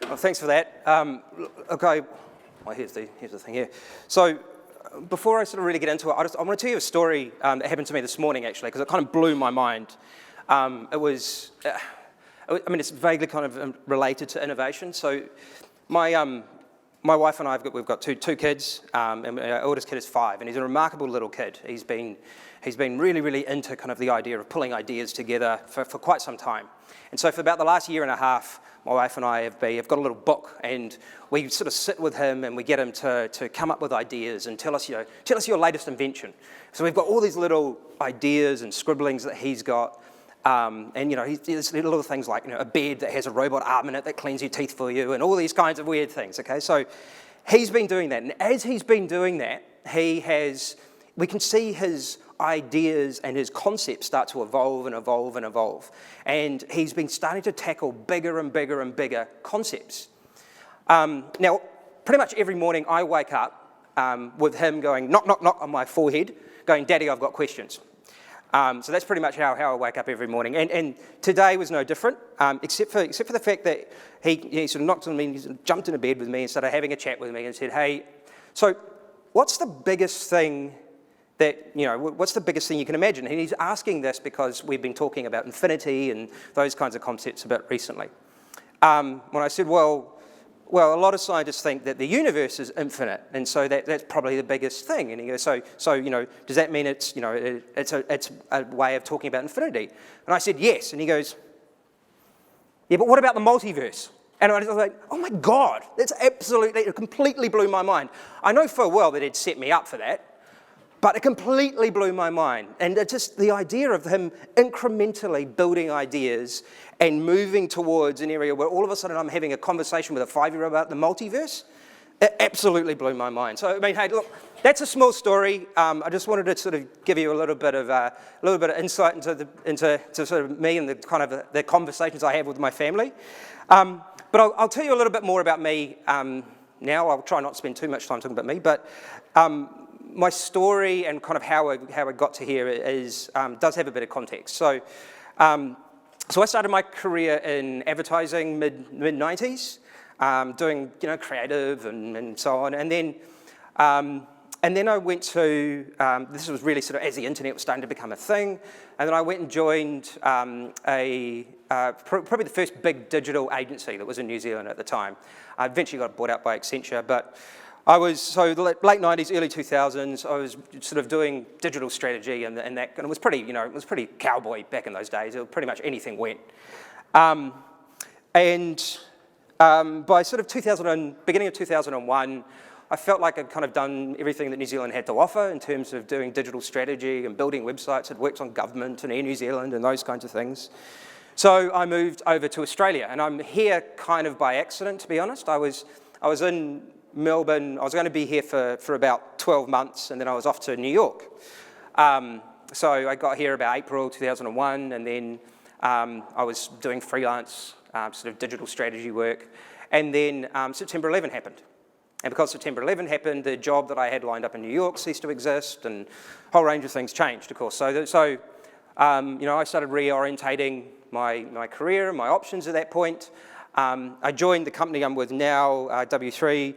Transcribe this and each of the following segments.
Well, thanks for that. Okay, well, here's the thing here. So before I sort of really get into it, I want to tell you a story that happened to me this morning, actually, because it kind of blew my mind. It's vaguely kind of related to innovation. So my wife and I, we've got two kids, and our oldest kid is 5, and he's a remarkable little kid. He's been really, really into kind of the idea of pulling ideas together for quite some time. And so for about the last year and a half, my wife and I have got a little book, and we sort of sit with him and we get him to come up with ideas and tell us your latest invention. So we've got all these little ideas and scribblings that he's got. There's little things like a bed that has a robot arm in it that cleans your teeth for you, and all these kinds of weird things. Okay, so he's been doing that, and as he's been doing that, we can see his ideas and his concepts start to evolve and evolve and evolve, and he's been starting to tackle bigger and bigger and bigger concepts. Now, pretty much every morning I wake up with him going knock, knock, knock on my forehead, going, "Daddy, I've got questions." So that's pretty much how I wake up every morning. And today was no different, except for the fact that he sort of knocked on me, he sort of jumped into bed with me and started having a chat with me and said, "Hey, so what's the biggest thing what's the biggest thing you can imagine?" And he's asking this because we've been talking about infinity and those kinds of concepts a bit recently. When I said, well, a lot of scientists think that the universe is infinite, and so that's probably the biggest thing. And he goes, so does that mean it's a way of talking about infinity? And I said, yes. And he goes, yeah, but what about the multiverse? And I was like, oh my God, it completely blew my mind. I know full well that he'd set me up for that, but it completely blew my mind. And just the idea of him incrementally building ideas and moving towards an area where all of a sudden I'm having a conversation with a 5-year-old about the multiverse, it absolutely blew my mind. So, hey, look, that's a small story. I just wanted to sort of give you a little bit of insight into sort of me and the conversations I have with my family. But I'll tell you a little bit more about me now. I'll try not to spend too much time talking about me, but my story and kind of how I got to here does have a bit of context. So I started my career in advertising mid-90s, doing creative and so on, and then I went to this was really sort of as the internet was starting to become a thing, and then I went and joined probably the first big digital agency that was in New Zealand at the time. I eventually got bought out by Accenture, but the late 90s, early 2000s, I was sort of doing digital strategy and it was pretty cowboy back in those days. It was pretty much anything went. By sort of beginning of 2001, I felt like I'd kind of done everything that New Zealand had to offer in terms of doing digital strategy and building websites. I'd worked on government and Air New Zealand and those kinds of things. So I moved over to Australia, and I'm here kind of by accident, to be honest. I was in Melbourne. I was going to be here for about 12 months, and then I was off to New York. So I got here about April 2001, and then I was doing freelance sort of digital strategy work. And then September 11 happened. And because September 11 happened, the job that I had lined up in New York ceased to exist, and a whole range of things changed, of course. So I started reorientating my career and my options at that point. I joined the company I'm with now, W3,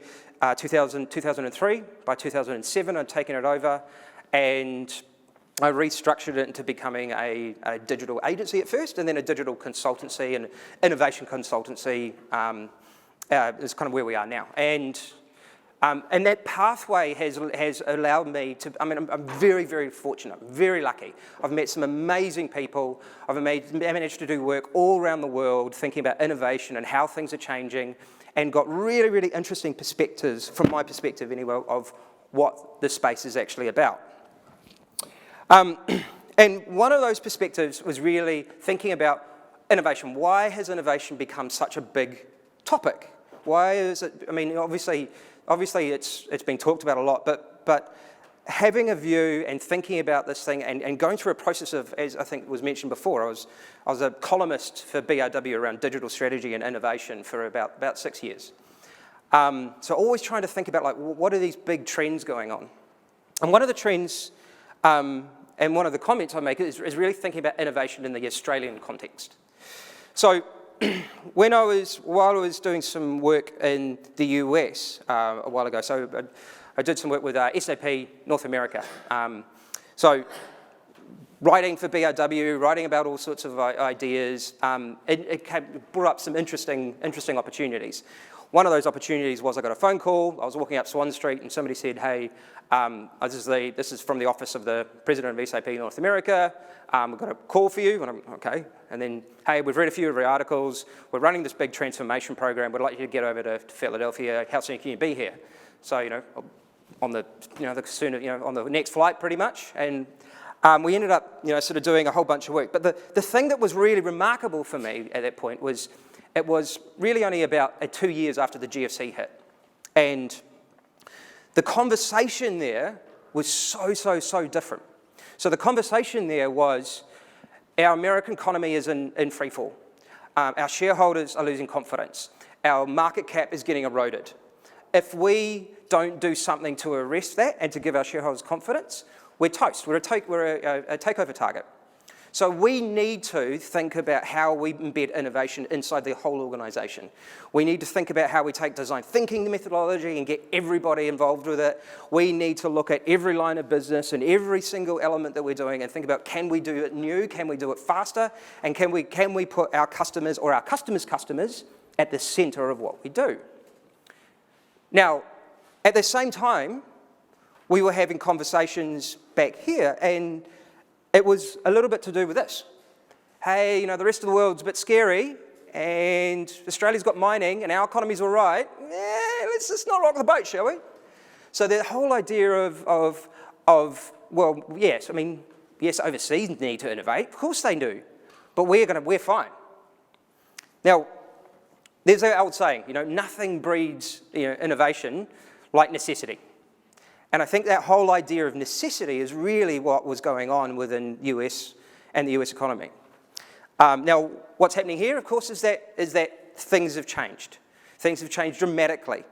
2003. By 2007, I'd taken it over, and I restructured it into becoming a digital agency at first, and then a digital consultancy and innovation consultancy is kind of where we are now. And that pathway has allowed me to, I'm very, very fortunate, very lucky. I've met some amazing people. I've managed to do work all around the world thinking about innovation and how things are changing, and got really, really interesting perspectives, from my perspective anyway, of what the space is actually about. And one of those perspectives was really thinking about innovation. Why has innovation become such a big topic? Why is it, obviously it's been talked about a lot, but having a view and thinking about this thing and going through a process of, as I think was mentioned before, I was a columnist for BRW around digital strategy and innovation for about 6 years. So always trying to think about what are these big trends going on? And one of the trends, and one of the comments I make is really thinking about innovation in the Australian context. So while I was doing some work in the US a while ago, so I did some work with SAP North America. So writing for BRW, writing about all sorts of ideas, it brought up some interesting opportunities. One of those opportunities was I got a phone call. I was walking up Swan Street and somebody said, hey, this is from the office of the president of SAP North America. We've got a call for you. And I'm, okay. And then, hey, we've read a few of your articles. We're running this big transformation program. We'd like you to get over to Philadelphia. How soon can you be here? So, on the next flight pretty much. And we ended up, sort of doing a whole bunch of work. But the thing that was really remarkable for me at that point was it was really only about 2 years after the GFC hit. And the conversation there was so different. So the conversation there was, our American economy is in free fall. Our shareholders are losing confidence. Our market cap is getting eroded. If we don't do something to arrest that and to give our shareholders confidence, we're toast. We're a takeover target. So we need to think about how we embed innovation inside the whole organisation. We need to think about how we take design thinking methodology and get everybody involved with it. We need to look at every line of business and every single element that we're doing and think about, can we do it new? Can we do it faster? And can we put our customers or our customers' customers at the centre of what we do? Now, at the same time, we were having conversations back here, and it was a little bit to do with this. Hey, the rest of the world's a bit scary, and Australia's got mining, and our economy's all right. Let's just not rock the boat, shall we? So the whole idea of well, yes, yes, overseas need to innovate. Of course they do, but we're fine. Now, there's an old saying, nothing breeds innovation like necessity. And I think that whole idea of necessity is really what was going on within US and the US economy. Now, what's happening here, of course, is that things have changed. Things have changed dramatically.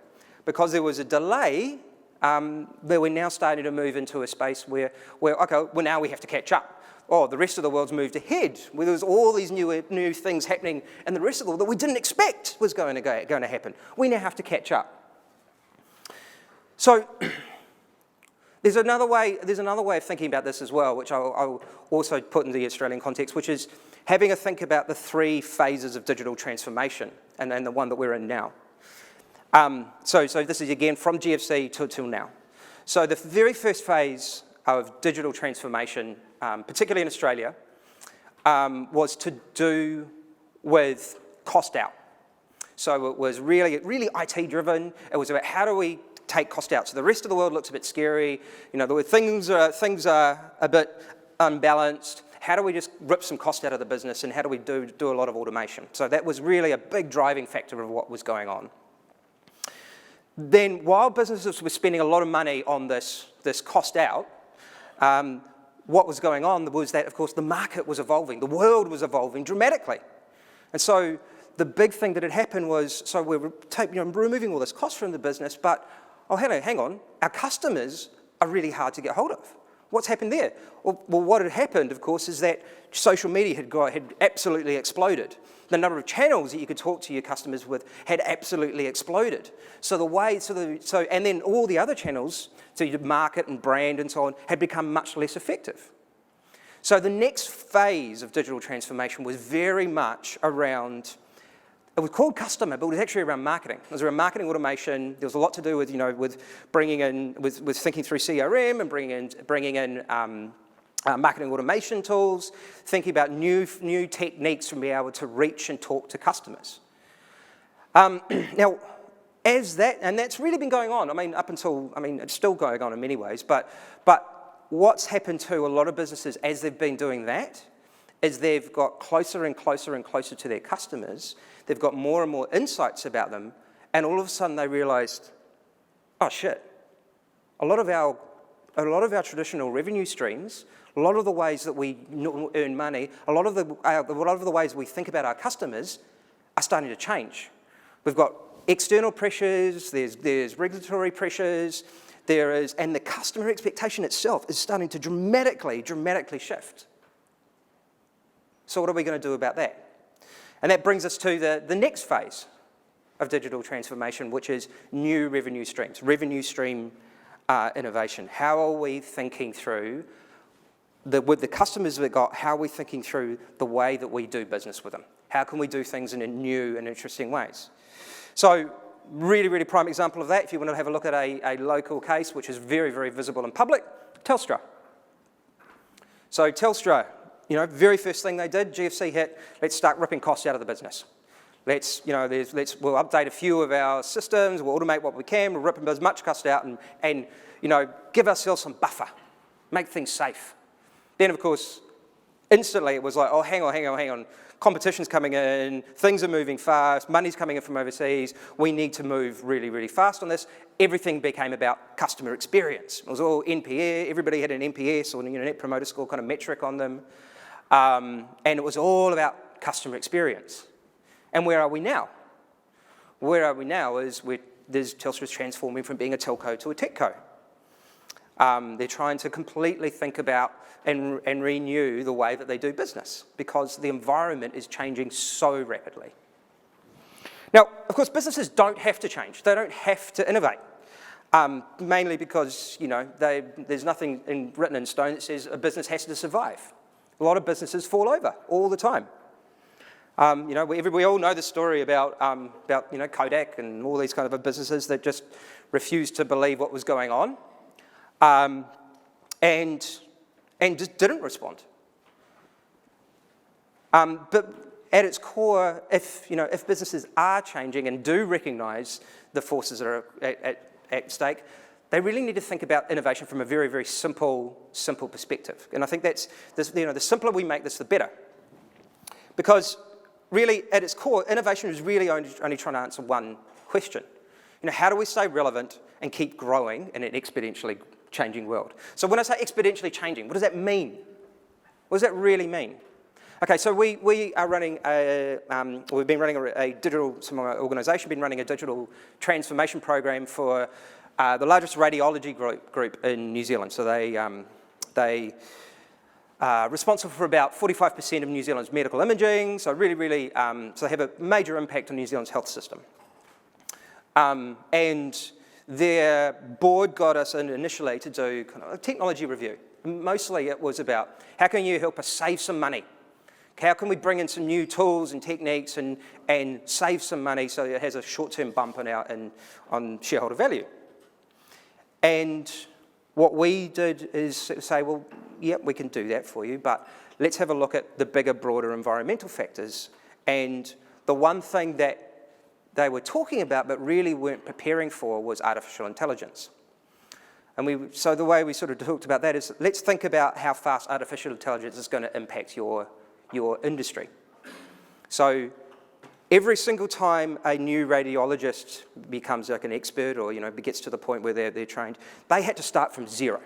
Because there was a delay, but we're now starting to move into a space where now we have to catch up. Oh, the rest of the world's moved ahead, where there's all these new things happening in the rest of the world that we didn't expect was going to happen. We now have to catch up. So, There's another way of thinking about this as well, which I'll also put in the Australian context, which is having a think about the 3 phases of digital transformation, and the one that we're in now. So this is again from GFC till now. So the very first phase of digital transformation, particularly in Australia, was to do with cost out. So it was really IT driven. It was about how do we take cost out. So the rest of the world looks a bit scary. Things are a bit unbalanced. How do we just rip some cost out of the business, and how do we do a lot of automation? So that was really a big driving factor of what was going on. Then while businesses were spending a lot of money on this cost out, what was going on was that, of course, the market was evolving. The world was evolving dramatically. And so the big thing that had happened was, so we're removing all this cost from the business, but hang on, our customers are really hard to get hold of. What's happened there? Well, what had happened, of course, is that social media had absolutely exploded. The number of channels that you could talk to your customers with had absolutely exploded. And then all the other channels, so you market and brand and so on, had become much less effective. So the next phase of digital transformation was very much around, it was called customer, but it was actually around marketing. It was around marketing automation. There was a lot to do with, with bringing in, with thinking through CRM and bringing in marketing automation tools, thinking about new techniques from being able to reach and talk to customers. Now, and that's really been going on. It's still going on in many ways, but what's happened to a lot of businesses as they've been doing that is they've got closer and closer and closer to their customers. They've got more and more insights about them, and all of a sudden they realised, oh shit, a lot of our traditional revenue streams, a lot of the ways that we earn money, a lot of the ways we think about our customers are starting to change. We've got external pressures, there's regulatory pressures, and the customer expectation itself is starting to dramatically shift. So what are we going to do about that? And that brings us to the next phase of digital transformation, which is new revenue streams, revenue stream innovation. How are we thinking through, with the customers we've got, how are we thinking through the way that we do business with them? How can we do things in new and interesting ways? So really, really prime example of that, if you want to have a look at a local case, which is very, very visible and public, Telstra. So Telstra, very first thing they did, GFC hit, let's start ripping costs out of the business. We'll update a few of our systems, we'll automate what we can, we'll rip as much cost out and give ourselves some buffer, make things safe. Then, of course, instantly it was like, oh, hang on. Competition's coming in, things are moving fast, money's coming in from overseas, we need to move really, really fast on this. Everything became about customer experience. It was all NPS, everybody had an NPS or Net Promoter Score kind of metric on them. And it was all about customer experience. And where are we now? Where are we now is Telstra's transforming from being a telco to a techco. They're trying to completely think about and renew the way that they do business because the environment is changing so rapidly. Now, of course, businesses don't have to change. They don't have to innovate, mainly because, there's nothing written in stone that says a business has to survive. A lot of businesses fall over all the time. We all know the story about Kodak and all these kind of businesses that just refused to believe what was going on. And just didn't respond. But at its core, if businesses are changing and do recognise the forces that are at stake, they really need to think about innovation from a very, very simple perspective. And I think that's the simpler we make this, the better. Because really, at its core, innovation is really only trying to answer one question. How do we stay relevant and keep growing in an exponentially changing world? So when I say exponentially changing, what does that mean? What does that really mean? Okay, so we are running we've been running some of our organisation been running a digital transformation program for the largest radiology group in New Zealand. So they are responsible for about 45% of New Zealand's medical imaging. So really, so they have a major impact on New Zealand's health system. And their board got us in initially to do kind of a technology review. Mostly it was about how can you help us save some money? How can we bring in some new tools and techniques and save some money so it has a short-term bump on shareholder value? And what we did is say, well, yeah, we can do that for you, but let's have a look at the bigger, broader environmental factors. And the one thing that they were talking about but really weren't preparing for was artificial intelligence. And so the way we sort of talked about that is let's think about how fast artificial intelligence is going to impact your industry. So every single time a new radiologist becomes like an expert or gets to the point where they're trained, they had to start from zero.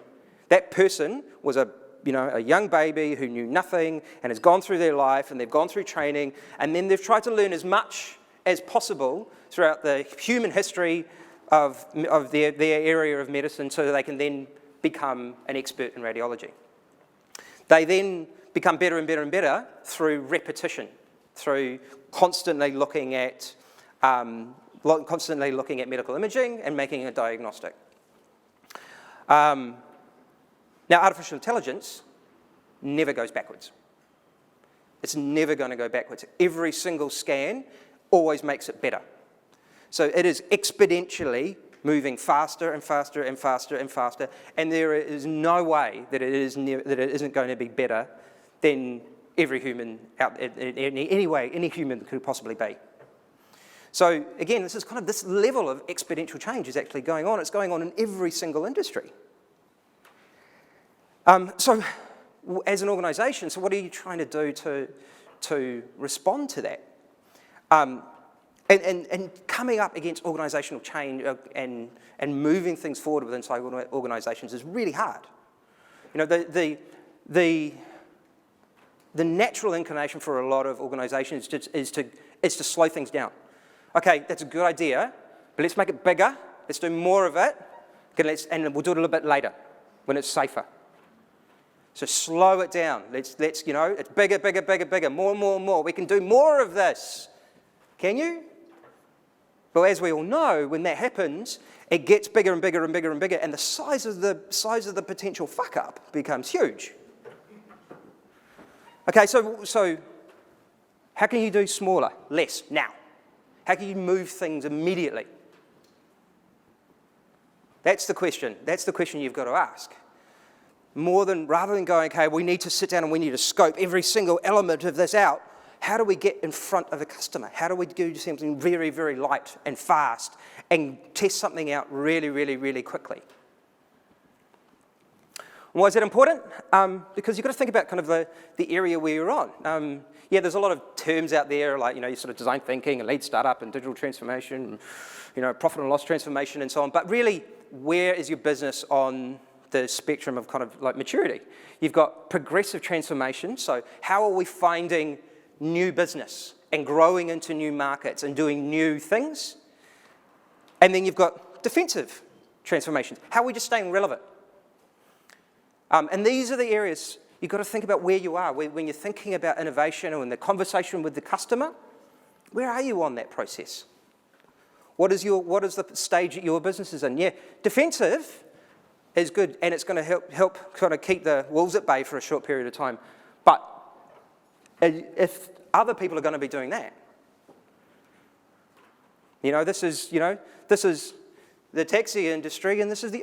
That person was a young baby who knew nothing and has gone through their life and they've gone through training and then they've tried to learn as much as possible throughout the human history of their area of medicine so that they can then become an expert in radiology. They then become better and better and better through repetition, through constantly looking at medical imaging and making a diagnostic. Now, artificial intelligence never goes backwards. It's never going to go backwards. Every single scan always makes it better. So it is exponentially moving faster and faster and faster and faster, and there is no way that it isn't going to be better than every human out in any way any human could possibly be. So again, this is kind of this level of exponential change is actually going on. It's going on in every single industry. So as an organisation, so what are you trying to do to respond to that? And coming up against organisational change and moving things forward within organisations is really hard. The natural inclination for a lot of organisations is to slow things down. Okay, that's a good idea, but let's make it bigger. Let's do more of it, and we'll do it a little bit later when it's safer. So slow it down. Let's it's bigger, bigger, bigger, bigger, more, more, more. We can do more of this. Can you? But as we all know, when that happens, it gets bigger and bigger and bigger and bigger, and the size of the potential fuck up becomes huge. Okay, so how can you do smaller, less, now? How can you move things immediately? That's the question. That's the question you've got to ask. Rather than going, okay, we need to sit down and we need to scope every single element of this out, how do we get in front of a customer? How do we do something very, very light and fast and test something out really, really, really quickly? Why is that important? Because you've got to think about kind of the area where you're on. There's a lot of terms out there like, sort of design thinking and lean startup and digital transformation, and, profit and loss transformation and so on. But really, where is your business on the spectrum of kind of like maturity? You've got progressive transformation. So how are we finding new business and growing into new markets and doing new things? And then you've got defensive transformations. How are we just staying relevant? And these are the areas you've got to think about where you are. When you're thinking about innovation or in the conversation with the customer, where are you on that process? What is the stage that your business is in? Yeah, defensive is good, and it's going to help kind of keep the wolves at bay for a short period of time. But if other people are going to be doing that, this is the taxi industry, and this is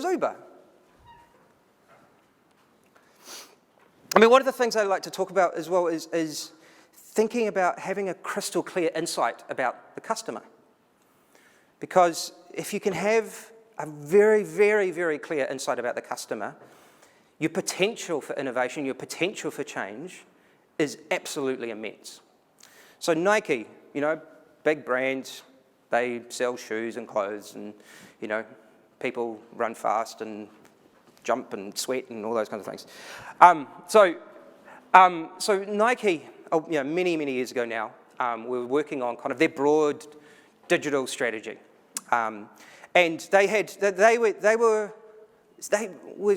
Uber. I mean, one of the things I like to talk about as well is thinking about having a crystal clear insight about the customer. Because if you can have a very, very, very clear insight about the customer, your potential for innovation, your potential for change is absolutely immense. So Nike, big brand, they sell shoes and clothes, and, people run fast and jump and sweat and all those kinds of things. So Nike, many, many years ago now, we were working on kind of their broad digital strategy. And they were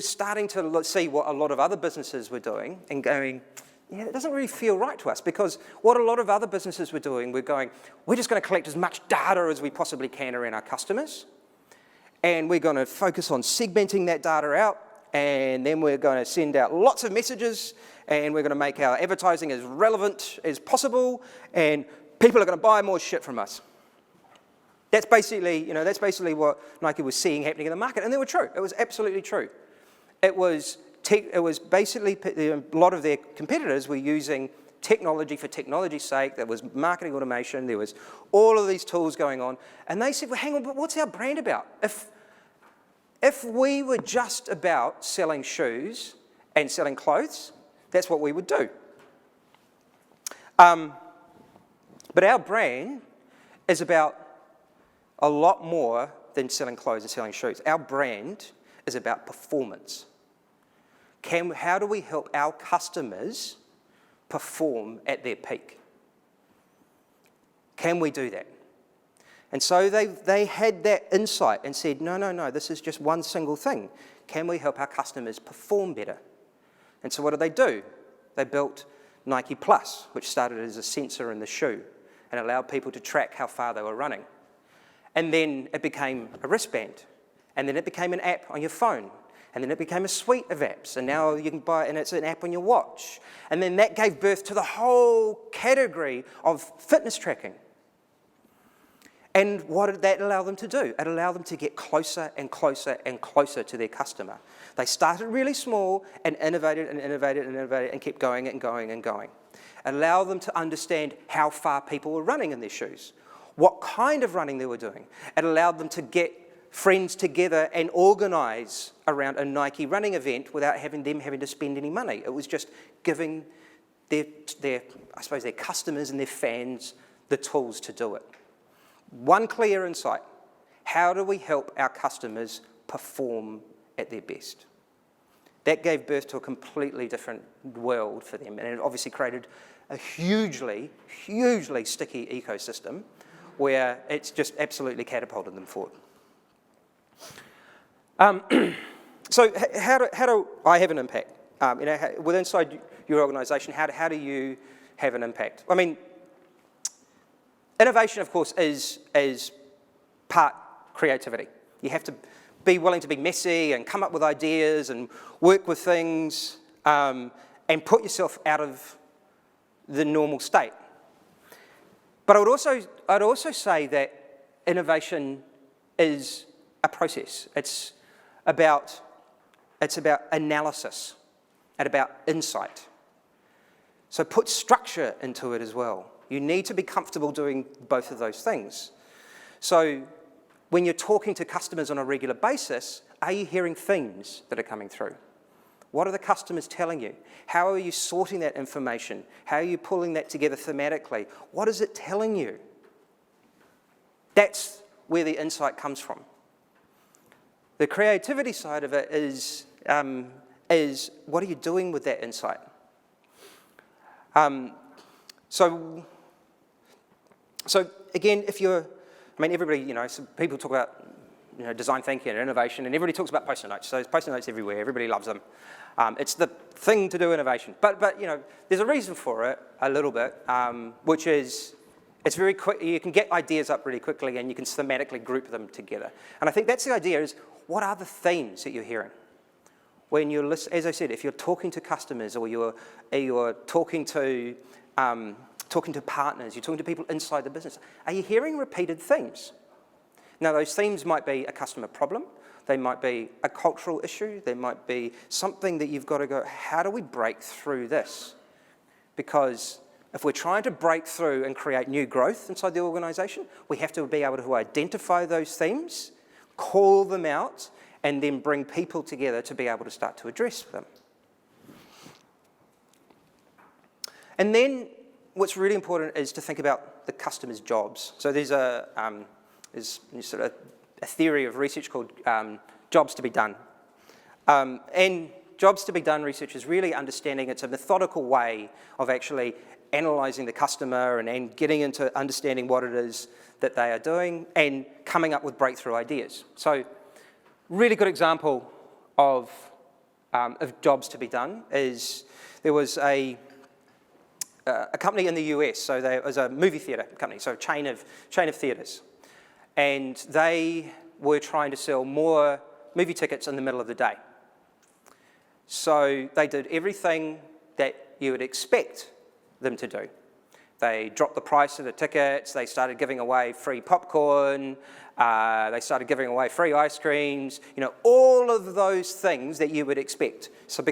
starting to see what a lot of other businesses were doing and going, it doesn't really feel right to us, because what a lot of other businesses were doing, we're just going to collect as much data as we possibly can around our customers, and we're going to focus on segmenting that data out, and then we're going to send out lots of messages, and we're going to make our advertising as relevant as possible, and people are going to buy more shit from us. That's basically what Nike was seeing happening in the market, and they were true. It was absolutely true. It was basically a lot of their competitors were using technology for technology's sake. There was marketing automation. There was all of these tools going on, and they said, "Well, hang on, but what's our brand about? If we were just about selling shoes and selling clothes, that's what we would do. But our brand is about a lot more than selling clothes and selling shoes. Our brand is about performance. How do we help our customers perform at their peak? Can we do that?" And so they had that insight and said, no, this is just one single thing. Can we help our customers perform better? And so what did they do? They built Nike Plus, which started as a sensor in the shoe and allowed people to track how far they were running. And then it became a wristband. And then it became an app on your phone. And then it became a suite of apps. And now you can buy it, and it's an app on your watch. And then that gave birth to the whole category of fitness tracking. And what did that allow them to do? It allowed them to get closer and closer and closer to their customer. They started really small and innovated and innovated and innovated and kept going and going and going. It allowed them to understand how far people were running in their shoes, what kind of running they were doing. It allowed them to get friends together and organise around a Nike running event without having to spend any money. It was just giving their customers and their fans the tools to do it. One clear insight: how do we help our customers perform at their best? That gave birth to a completely different world for them, and it obviously created a hugely, hugely sticky ecosystem where it's just absolutely catapulted them forward. So how do I have an impact? with inside your organisation, how do you have an impact? I mean, innovation, of course, is part creativity. You have to be willing to be messy and come up with ideas and work with things and put yourself out of the normal state. But I'd also say that innovation is a process. It's about analysis and about insight. So put structure into it as well. You need to be comfortable doing both of those things. So when you're talking to customers on a regular basis, are you hearing themes that are coming through? What are the customers telling you? How are you sorting that information? How are you pulling that together thematically? What is it telling you? That's where the insight comes from. The creativity side of it is what are you doing with that insight? So again, everybody, so people talk about design thinking and innovation, and everybody talks about Post-it notes. So there's Post-it notes everywhere. Everybody loves them. It's the thing to do innovation. But there's a reason for it a little bit, which is it's very quick. You can get ideas up really quickly, and you can thematically group them together. And I think that's the idea: is what are the themes that you're hearing when you're listening? As I said, if you're talking to customers or you're talking to partners, you're talking to people inside the business, are you hearing repeated themes? Now, those themes might be a customer problem, they might be a cultural issue, they might be something that you've got to go, how do we break through this? Because if we're trying to break through and create new growth inside the organisation, we have to be able to identify those themes, call them out, and then bring people together to be able to start to address them. And then what's really important is to think about the customer's jobs. So there's sort of a theory of research called jobs to be done. And jobs to be done research is really understanding, it's a methodical way of actually analysing the customer and getting into understanding what it is that they are doing and coming up with breakthrough ideas. So really good example of jobs to be done is there was a company in the US, so there was a movie theatre company, so a chain of theatres. And they were trying to sell more movie tickets in the middle of the day. So they did everything that you would expect them to do. They dropped the price of the tickets, they started giving away free popcorn, they started giving away free ice creams, all of those things that you would expect. So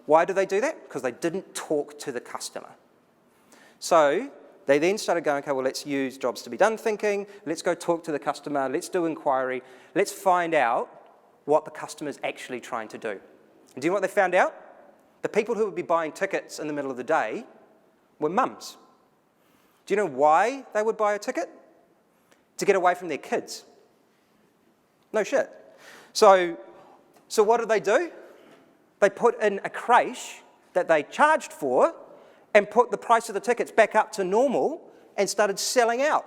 why do they do that? Because they didn't talk to the customer. So they then started going, okay, well, let's use jobs to be done thinking, let's go talk to the customer, let's do inquiry, let's find out what the customer's actually trying to do. And do you know what they found out? The people who would be buying tickets in the middle of the day were mums. Do you know why they would buy a ticket? To get away from their kids. No shit. So what did they do? They put in a creche that they charged for and put the price of the tickets back up to normal and started selling out.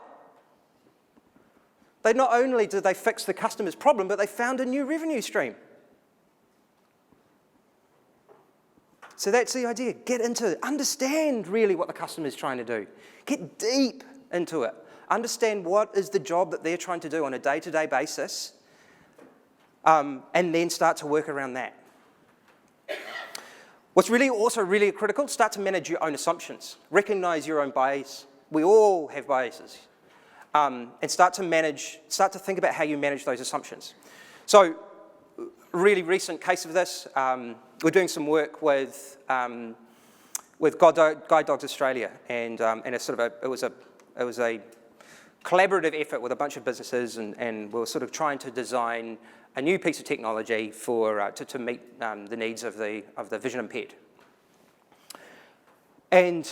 They not only did they fix the customer's problem, but they found a new revenue stream. So that's the idea. Get into it. Understand really what the customer is trying to do. Get deep into it. Understand what is the job that they're trying to do on a day-to-day basis, and then start to work around that. What's also really critical, start to manage your own assumptions. Recognize your own bias. We all have biases. And start to think about how you manage those assumptions. So, really recent case of this, we're doing some work with Guide Dogs Australia, and it was a collaborative effort with a bunch of businesses, and we were sort of trying to design a new piece of technology to meet the needs of the vision impaired. And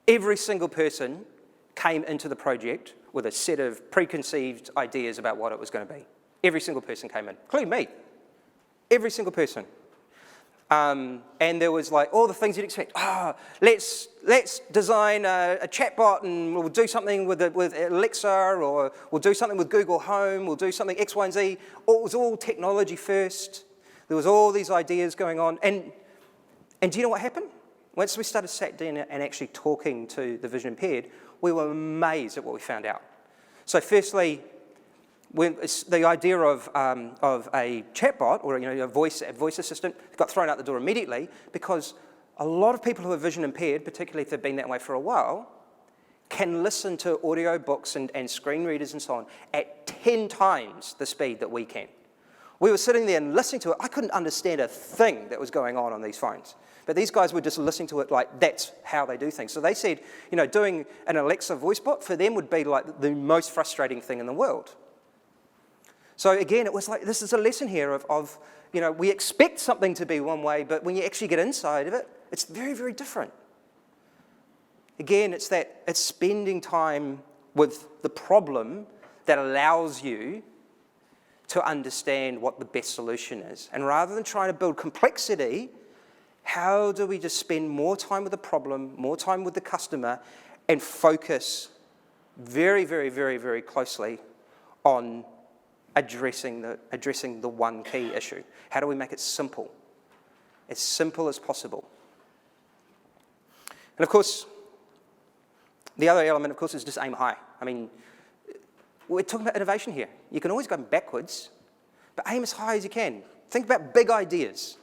every single person came into the project with a set of preconceived ideas about what it was going to be. Every single person came in, including me. Every single person. And there was like all the things you'd expect. Let's design a chatbot, and we'll do something with Alexa, or we'll do something with Google Home, we'll do something X, Y, and Z. It was all technology first. There was all these ideas going on. And do you know what happened? Once we started sat down and actually talking to the vision impaired, we were amazed at what we found out. So firstly, the idea of a chatbot or a voice assistant got thrown out the door immediately, because a lot of people who are vision impaired, particularly if they've been that way for a while, can listen to audio books and screen readers and so on at 10 times the speed that we can. We were sitting there and listening to it. I couldn't understand a thing that was going on these phones. But these guys were just listening to it like that's how they do things. So they said, doing an Alexa voice bot for them would be like the most frustrating thing in the world. So again, it was like, this is a lesson here of we expect something to be one way, but when you actually get inside of it, it's very, very different. Again, it's spending time with the problem that allows you to understand what the best solution is. And rather than trying to build complexity, how do we just spend more time with the problem, more time with the customer, and focus very, very, very, very closely on addressing the one key issue? How do we make it simple? As simple as possible. And of course, the other element, of course, is just aim high. I mean, we're talking about innovation here. You can always go backwards, but aim as high as you can. Think about big ideas.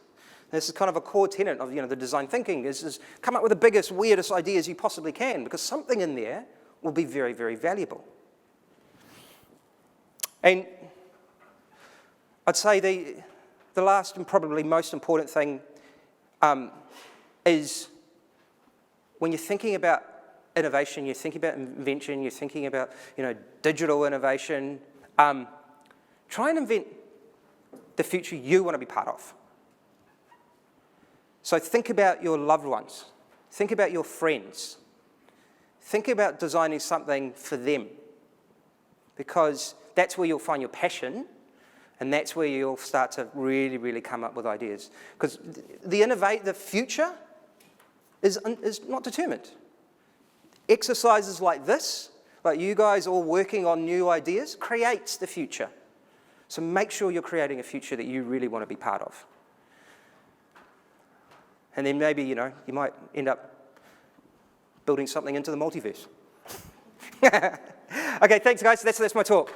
This is kind of a core tenet of the design thinking is come up with the biggest, weirdest ideas you possibly can, because something in there will be very, very valuable. And I'd say the last and probably most important thing is when you're thinking about innovation, you're thinking about invention, you're thinking about digital innovation, try and invent the future you want to be part of. So think about your loved ones. Think about your friends. Think about designing something for them, because that's where you'll find your passion, and that's where you'll start to really, really come up with ideas. Because the future is not determined. Exercises like this, like you guys all working on new ideas, creates the future. So make sure you're creating a future that you really want to be part of. And then maybe, you might end up building something into the multiverse. Okay, thanks guys, that's my talk.